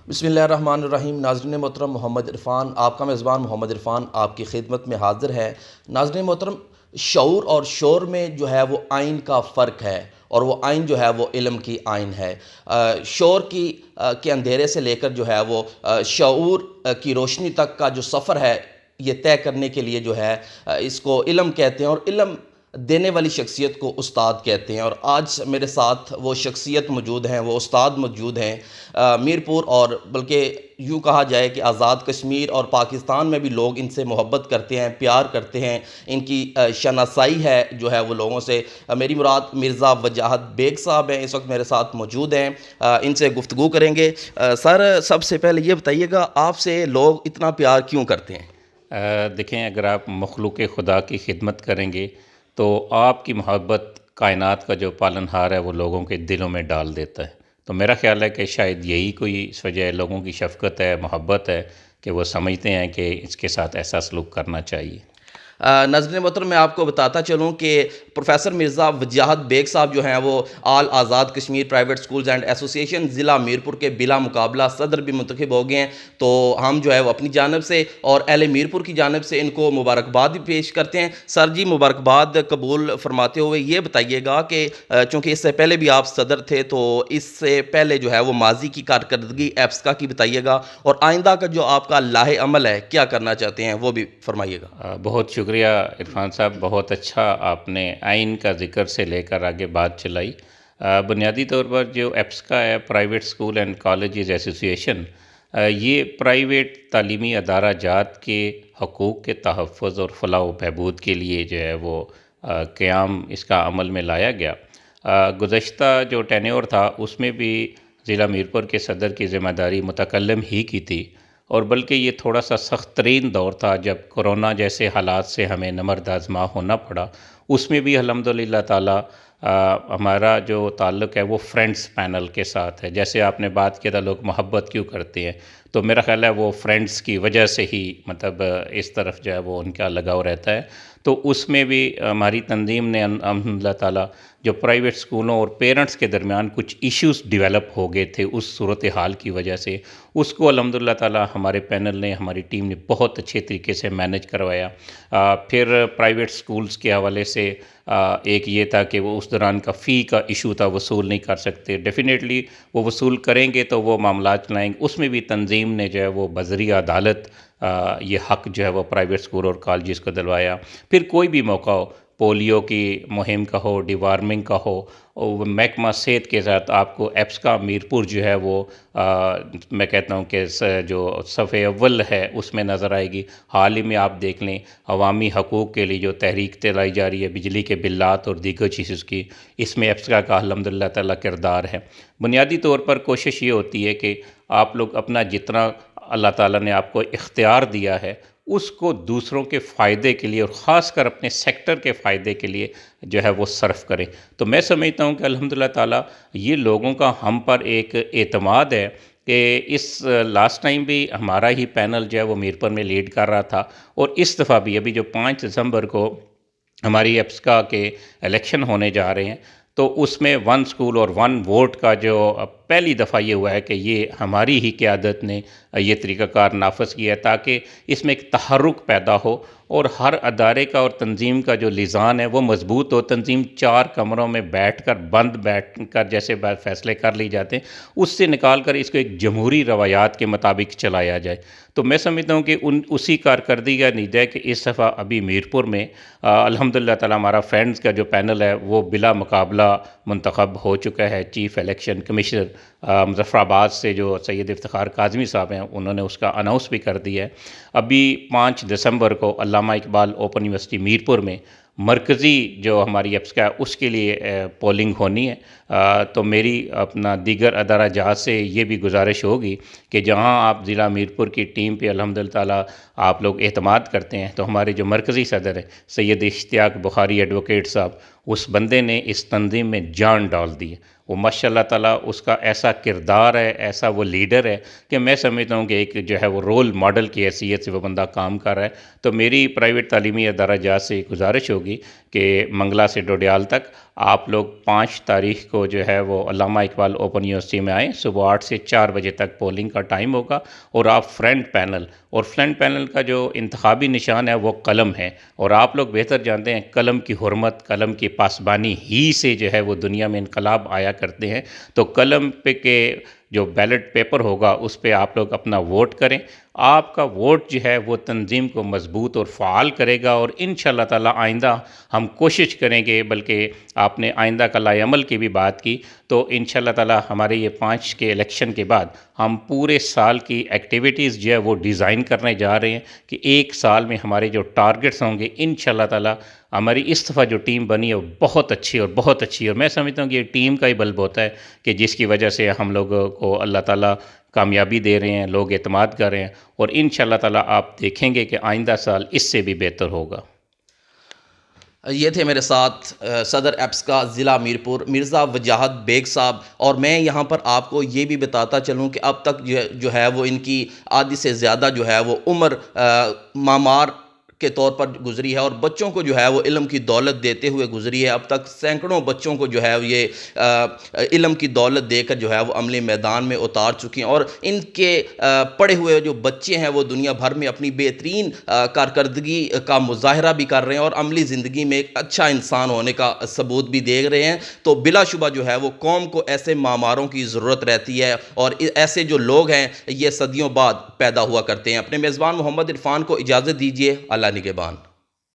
بسم اللہ الرحمن الرحیم۔ ناظرین محترم، محمد عرفان آپ کا میزبان محمد عرفان آپ کی خدمت میں حاضر ہے۔ ناظرین محترم، شعور اور شور میں جو ہے وہ آئین کا فرق ہے، اور وہ آئین جو ہے وہ علم کی آئین ہے۔ شور کے اندھیرے سے لے کر جو ہے وہ شعور کی روشنی تک کا جو سفر ہے، یہ طے کرنے کے لیے جو ہے اس کو علم کہتے ہیں، اور علم دینے والی شخصیت کو استاد کہتے ہیں۔ اور آج میرے ساتھ وہ شخصیت موجود ہیں، وہ استاد موجود ہیں میرپور، اور بلکہ یوں کہا جائے کہ آزاد کشمیر اور پاکستان میں بھی لوگ ان سے محبت کرتے ہیں، پیار کرتے ہیں، ان کی شناسائی ہے جو ہے وہ لوگوں سے۔ میری مراد مرزا وجاہت بیگ صاحب ہیں، اس وقت میرے ساتھ موجود ہیں، ان سے گفتگو کریں گے۔ سر، سب سے پہلے یہ بتائیے گا، آپ سے لوگ اتنا پیار کیوں کرتے ہیں؟ دیکھیں، اگر آپ مخلوق خدا کی خدمت کریں گے تو آپ کی محبت کائنات کا جو پالن ہار ہے وہ لوگوں کے دلوں میں ڈال دیتا ہے۔ تو میرا خیال ہے کہ شاید یہی کوئی اس وجہ ہے، لوگوں کی شفقت ہے، محبت ہے کہ وہ سمجھتے ہیں کہ اس کے ساتھ ایسا سلوک کرنا چاہیے۔ ناظرین محترم، میں آپ کو بتاتا چلوں کہ پروفیسر مرزا وجاہت بیگ صاحب جو ہیں وہ all Azad Kashmir private schools and association ضلع میرپور کے بلا مقابلہ صدر بھی منتخب ہو گئے ہیں۔ تو ہم جو ہے وہ اپنی جانب سے اور اہل میرپور کی جانب سے ان کو مبارکباد بھی پیش کرتے ہیں۔ سر جی، مبارکباد قبول فرماتے ہوئے یہ بتائیے گا کہ چونکہ اس سے پہلے بھی آپ صدر تھے، تو اس سے پہلے جو ہے وہ ماضی کی کارکردگی ایپسکا کی بتائیے گا، اور آئندہ کا جو آپ کا لاہ عمل ہے، کیا کرنا چاہتے ہیں، وہ بھی فرمائیے گا۔ بہت شکریہ عرفان صاحب، بہت اچھا آپ نے آئین کا ذکر سے لے کر آگے بات چلائی۔ بنیادی طور پر جو ایپسکا ہے، private school and colleges association, یہ پرائیویٹ تعلیمی ادارہ جات کے حقوق کے تحفظ اور فلاح و بہبود کے لیے جو ہے وہ قیام اس کا عمل میں لایا گیا۔ گزشتہ جو ٹینیور تھا اس میں بھی ضلع میرپور کے صدر کی ذمہ داری متکلم ہی کی تھی، اور بلکہ یہ تھوڑا سا سخت ترین دور تھا جب کرونا جیسے حالات سے ہمیں نمرد آزما ہونا پڑا۔ اس میں بھی الحمدللہ تعالی ہمارا جو تعلق ہے وہ فرینڈز پینل کے ساتھ ہے۔ جیسے آپ نے بات کیا تھا لوگ محبت کیوں کرتے ہیں، تو میرا خیال ہے وہ فرینڈز کی وجہ سے ہی مطلب اس طرف جو ہے وہ ان کا لگاؤ رہتا ہے۔ تو اس میں بھی ہماری تنظیم نے الحمدللہ تعالی جو پرائیویٹ سکولوں اور پیرنٹس کے درمیان کچھ ایشوز ڈیولپ ہو گئے تھے اس صورتحال کی وجہ سے، اس کو الحمدللہ تعالی ہمارے پینل نے، ہماری ٹیم نے بہت اچھے طریقے سے مینج کروایا۔ پھر پرائیویٹ سکولز کے حوالے سے ایک یہ تھا کہ وہ اس دوران کا فی کا ایشو تھا، وصول نہیں کر سکتے، ڈیفینیٹلی وہ وصول کریں گے تو وہ معاملات چلائیں گے۔ اس میں بھی تنظیم نے جو ہے وہ بذریعہ عدالت یہ حق جو ہے وہ پرائیویٹ سکول اور کالجز کو دلوایا۔ پھر کوئی بھی موقع ہو، پولیو کی مہم کا ہو، ڈی وارمنگ کا ہو، اور محکمہ صحت کے ساتھ آپ کو ایپسکا میرپور جو ہے وہ میں کہتا ہوں کہ جو صفحہ اول ہے اس میں نظر آئے گی۔ حال ہی میں آپ دیکھ لیں عوامی حقوق کے لیے جو تحریک چلائی جا رہی ہے، بجلی کے بلات اور دیگر چیزوں کی، اس میں ایپسکا کا الحمدللہ تعالی کردار ہے۔ بنیادی طور پر کوشش یہ ہوتی ہے کہ آپ لوگ اپنا جتنا اللہ تعالیٰ نے آپ کو اختیار دیا ہے اس کو دوسروں کے فائدے کے لیے اور خاص کر اپنے سیکٹر کے فائدے کے لیے جو ہے وہ صرف کریں۔ تو میں سمجھتا ہوں کہ الحمدللہ تعالیٰ یہ لوگوں کا ہم پر ایک اعتماد ہے کہ اس لاسٹ ٹائم بھی ہمارا ہی پینل جو ہے وہ میرپور میں لیڈ کر رہا تھا، اور اس دفعہ بھی ابھی جو 5 دسمبر کو ہماری ایپسکا کے الیکشن ہونے جا رہے ہیں، تو اس میں 1 اسکول اور 1 ووٹ کا جو پہلی دفعہ یہ ہوا ہے کہ یہ ہماری ہی قیادت نے یہ طریقہ کار نافذ کیا ہے تاکہ اس میں ایک تحرک پیدا ہو اور ہر ادارے کا اور تنظیم کا جو لسان ہے وہ مضبوط ہو۔ تنظیم 4 کمروں میں بیٹھ کر جیسے فیصلے کر لی جاتے ہیں، اس سے نکال کر اس کو ایک جمہوری روایات کے مطابق چلایا جائے۔ تو میں سمجھتا ہوں کہ اسی کارکردگی کا نتیجہ ہے کہ اس دفعہ ابھی میرپور میں الحمدللہ تعالی ہمارا فرینڈز کا جو پینل ہے وہ بلا مقابلہ منتخب ہو چکا ہے۔ چیف الیکشن کمشنر مظفر آباد سے جو سید افتخار کاظمی صاحب ہیں انہوں نے اس کا اناؤنس بھی کر دیا ہے۔ ابھی 5 دسمبر کو علامہ اقبال اوپن یونیورسٹی میرپور میں مرکزی جو ہماری ایپسکا ہے اس کے لیے پولنگ ہونی ہے۔ تو میری اپنا دیگر ادارہ جات سے یہ بھی گزارش ہوگی کہ جہاں آپ ضلع میرپور کی ٹیم پہ الحمدللہ تعالیٰ آپ لوگ اعتماد کرتے ہیں، تو ہمارے جو مرکزی صدر ہیں سید اشتیاق بخاری ایڈوکیٹ صاحب، اس بندے نے اس تنظیم میں جان ڈال دی ہے۔ وہ ماشاءاللہ تعالیٰ اس کا ایسا کردار ہے، ایسا وہ لیڈر ہے کہ میں سمجھتا ہوں کہ ایک جو ہے وہ رول ماڈل کی حیثیت سے وہ بندہ کام کر رہا ہے۔ تو میری پرائیویٹ تعلیمی ادارہ جات سے گزارش ہوگی کہ منگلا سے ڈوڈیال تک آپ لوگ 5 تاریخ کو جو ہے وہ علامہ اقبال اوپن یونیورسٹی میں آئیں، صبح 8 سے 4 بجے تک پولنگ کا ٹائم ہوگا، اور آپ فرنٹ پینل کا جو انتخابی نشان ہے وہ قلم ہے، اور آپ لوگ بہتر جانتے ہیں قلم کی حرمت، قلم کی پاسبانی ہی سے جو ہے وہ دنیا میں انقلاب آیا کرتے ہیں۔ تو قلم پہ کے جو بیلٹ پیپر ہوگا اس پہ آپ لوگ اپنا ووٹ کریں۔ آپ کا ووٹ جو ہے وہ تنظیم کو مضبوط اور فعال کرے گا، اور انشاءاللہ تعالی آئندہ ہم کوشش کریں گے، بلکہ آپ نے آئندہ کا لائے عمل کی بھی بات کی، تو انشاءاللہ تعالی ہمارے یہ 5 کے الیکشن کے بعد ہم پورے سال کی ایکٹیویٹیز جو ہے وہ ڈیزائن کرنے جا رہے ہیں کہ ایک سال میں ہمارے جو ٹارگٹس ہوں گے انشاءاللہ تعالی ہماری اس دفعہ جو ٹیم بنی ہے وہ بہت اچھی اور میں سمجھتا ہوں کہ یہ ٹیم کا ہی بل ہوتا ہے کہ جس کی وجہ سے ہم لوگوں کو اللہ تعالیٰ کامیابی دے رہے ہیں، لوگ اعتماد کر رہے ہیں، اور انشاءاللہ تعالیٰ آپ دیکھیں گے کہ آئندہ سال اس سے بھی بہتر ہوگا۔ یہ تھے میرے ساتھ صدر ایپس کا ضلع میرپور مرزا وجاہت بیگ صاحب، اور میں یہاں پر آپ کو یہ بھی بتاتا چلوں کہ اب تک جو ہے وہ ان کی آدھی سے زیادہ جو ہے وہ عمر معمار کے طور پر گزری ہے، اور بچوں کو جو ہے وہ علم کی دولت دیتے ہوئے گزری ہے۔ اب تک سینکڑوں بچوں کو جو ہے یہ علم کی دولت دے کر جو ہے وہ عملی میدان میں اتار چکی ہیں، اور ان کے پڑھے ہوئے جو بچے ہیں وہ دنیا بھر میں اپنی بہترین کارکردگی کا مظاہرہ بھی کر رہے ہیں، اور عملی زندگی میں ایک اچھا انسان ہونے کا ثبوت بھی دے رہے ہیں۔ تو بلا شبہ جو ہے وہ قوم کو ایسے معماروں کی ضرورت رہتی ہے، اور ایسے جو لوگ ہیں یہ صدیوں بعد پیدا ہوا کرتے ہیں۔ اپنے میزبان محمد عرفان کو اجازت دیجیے، اللہ نگہبان۔